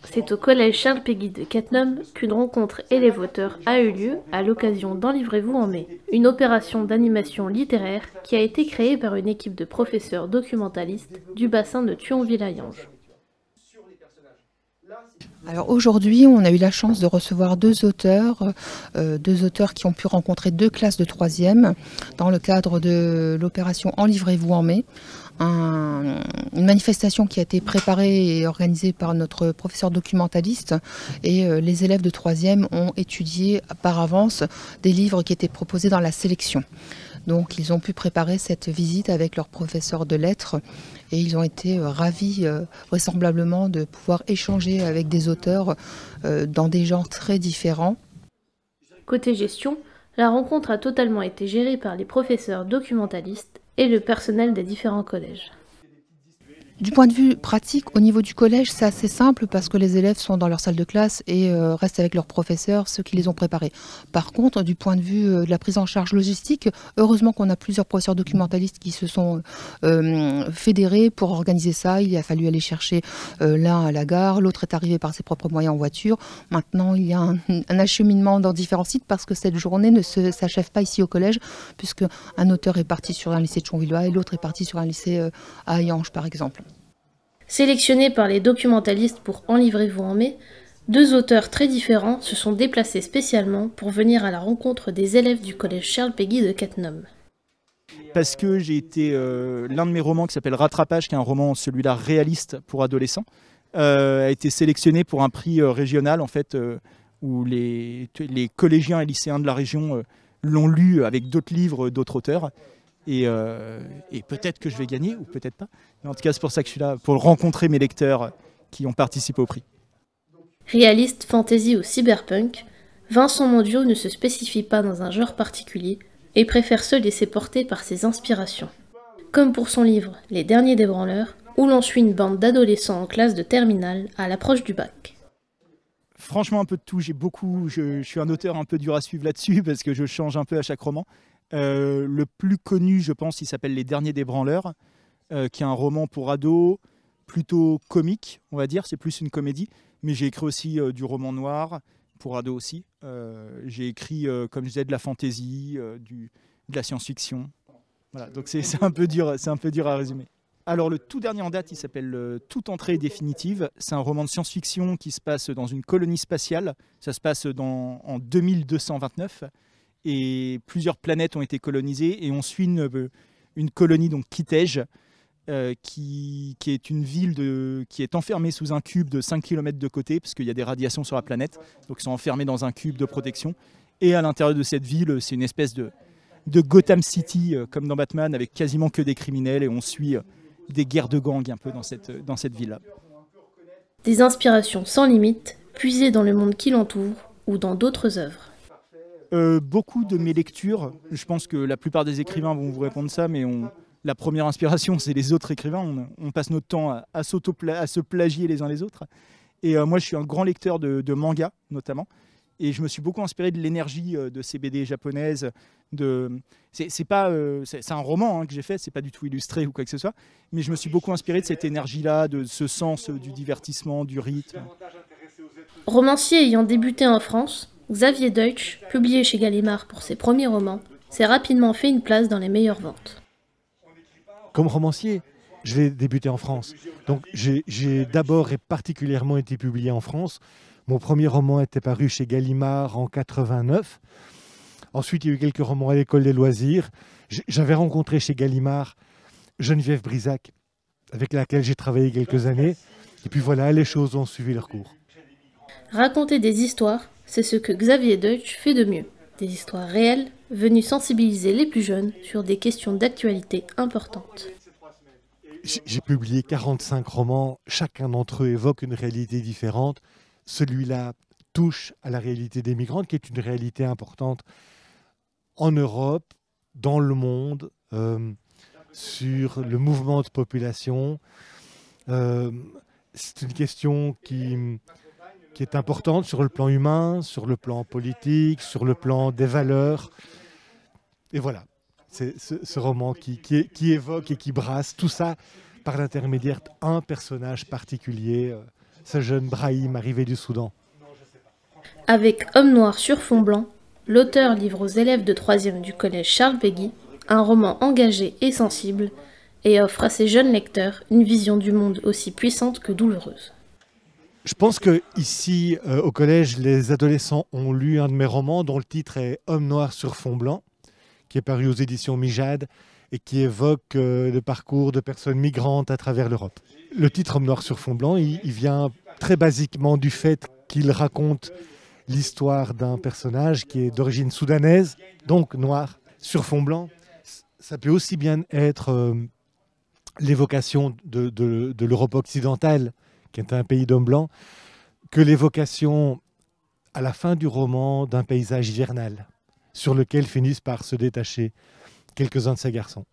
C'est au collège Charles Péguy de Cattenom qu'une rencontre élève-auteur a eu lieu à l'occasion d'Enlivrez-vous en mai, une opération d'animation littéraire qui a été créée par une équipe de professeurs documentalistes du bassin de Thionville-à-Yange. Alors aujourd'hui, on a eu la chance de recevoir deux auteurs qui ont pu rencontrer deux classes de 3e dans le cadre de l'opération Enlivrez-vous en mai. Une manifestation qui a été préparée et organisée par notre professeur documentaliste, et les élèves de 3e ont étudié par avance des livres qui étaient proposés dans la sélection. Donc ils ont pu préparer cette visite avec leur professeur de lettres et ils ont été ravis vraisemblablement de pouvoir échanger avec des auteurs dans des genres très différents. Côté gestion, la rencontre a totalement été gérée par les professeurs documentalistes et le personnel des différents collèges. Du point de vue pratique, au niveau du collège, c'est assez simple parce que les élèves sont dans leur salle de classe et restent avec leurs professeurs, ceux qui les ont préparés. Par contre, du point de vue de la prise en charge logistique, heureusement qu'on a plusieurs professeurs documentalistes qui se sont fédérés pour organiser ça. Il a fallu aller chercher l'un à la gare, l'autre est arrivé par ses propres moyens en voiture. Maintenant, il y a un acheminement dans différents sites parce que cette journée ne s'achève pas ici au collège, puisque un auteur est parti sur un lycée de Chonvillois et l'autre est parti sur un lycée à Hayange, par exemple. Sélectionnés par les documentalistes pour Enlivrez-vous en mai, deux auteurs très différents se sont déplacés spécialement pour venir à la rencontre des élèves du collège Charles Péguy de Cattenom. Parce que j'ai été l'un de mes romans qui s'appelle Rattrapage, qui est un roman, celui-là, réaliste pour adolescents, a été sélectionné pour un prix régional en fait, où les collégiens et lycéens de la région l'ont lu avec d'autres livres, d'autres auteurs. Et peut-être que je vais gagner, ou peut-être pas. Mais en tout cas, c'est pour ça que je suis là, pour rencontrer mes lecteurs qui ont participé au prix. Réaliste, fantasy ou cyberpunk, Vincent Mondiaux ne se spécifie pas dans un genre particulier et préfère se laisser porter par ses inspirations. Comme pour son livre Les Derniers des Branleurs, où l'on suit une bande d'adolescents en classe de terminale à l'approche du bac. Franchement, un peu de tout. Je suis un auteur un peu dur à suivre là-dessus parce que je change un peu à chaque roman. Le plus connu, je pense, il s'appelle Les Derniers des Branleurs, qui est un roman pour ados, plutôt comique, on va dire, c'est plus une comédie, mais j'ai écrit aussi du roman noir, pour ados aussi. J'ai écrit, comme je disais, de la fantaisie, de la science-fiction. Voilà, donc c'est un peu dur à résumer. Alors le tout dernier en date, il s'appelle Toute entrée définitive. C'est un roman de science-fiction qui se passe dans une colonie spatiale. Ça se passe en 2229. Et plusieurs planètes ont été colonisées et on suit une colonie, donc Kitej, qui est une ville qui est enfermée sous un cube de 5 km de côté, parce qu'il y a des radiations sur la planète, donc ils sont enfermés dans un cube de protection. Et à l'intérieur de cette ville, c'est une espèce de Gotham City, comme dans Batman, avec quasiment que des criminels, et on suit des guerres de gangs un peu dans cette ville-là. Des inspirations sans limite, puisées dans le monde qui l'entoure ou dans d'autres œuvres. Beaucoup de mes lectures, je pense que la plupart des écrivains vont vous répondre ça, mais la première inspiration, c'est les autres écrivains. On passe notre temps à se plagier les uns les autres. Et moi, je suis un grand lecteur de manga, notamment. Et je me suis beaucoup inspiré de l'énergie de ces BD japonaises. C'est un roman que j'ai fait, c'est pas du tout illustré ou quoi que ce soit. Mais je me suis beaucoup inspiré de cette énergie-là, de ce sens du divertissement, du rythme. Romancier ayant débuté en France, Xavier Deutsch, publié chez Gallimard pour ses premiers romans, s'est rapidement fait une place dans les meilleures ventes. Comme romancier, je vais débuter en France. Donc j'ai d'abord et particulièrement été publié en France. Mon premier roman était paru chez Gallimard en 89. Ensuite, il y a eu quelques romans à l'école des loisirs. J'avais rencontré chez Gallimard Geneviève Brisac, avec laquelle j'ai travaillé quelques années. Et puis voilà, les choses ont suivi leur cours. Raconter des histoires, c'est ce que Xavier Deutsch fait de mieux. Des histoires réelles, venues sensibiliser les plus jeunes sur des questions d'actualité importantes. J'ai publié 45 romans, chacun d'entre eux évoque une réalité différente. Celui-là touche à la réalité des migrants, qui est une réalité importante en Europe, dans le monde, sur le mouvement de population. C'est une question qui est importante sur le plan humain, sur le plan politique, sur le plan des valeurs. Et voilà, C'est ce roman qui évoque et qui brasse tout ça par l'intermédiaire d'un personnage particulier, ce jeune Brahim arrivé du Soudan. Avec Homme noir sur fond blanc, l'auteur livre aux élèves de 3e du collège Charles Péguy un roman engagé et sensible et offre à ses jeunes lecteurs une vision du monde aussi puissante que douloureuse. Je pense qu'ici, au collège, les adolescents ont lu un de mes romans dont le titre est Homme noir sur fond blanc, qui est paru aux éditions Mijade et qui évoque le parcours de personnes migrantes à travers l'Europe. Le titre Homme noir sur fond blanc, il vient très basiquement du fait qu'il raconte l'histoire d'un personnage qui est d'origine soudanaise, donc noir sur fond blanc. Ça peut aussi bien être l'évocation de l'Europe occidentale, qui est un pays d'hommes blancs, que l'évocation à la fin du roman d'un paysage hivernal, sur lequel finissent par se détacher quelques-uns de ces garçons.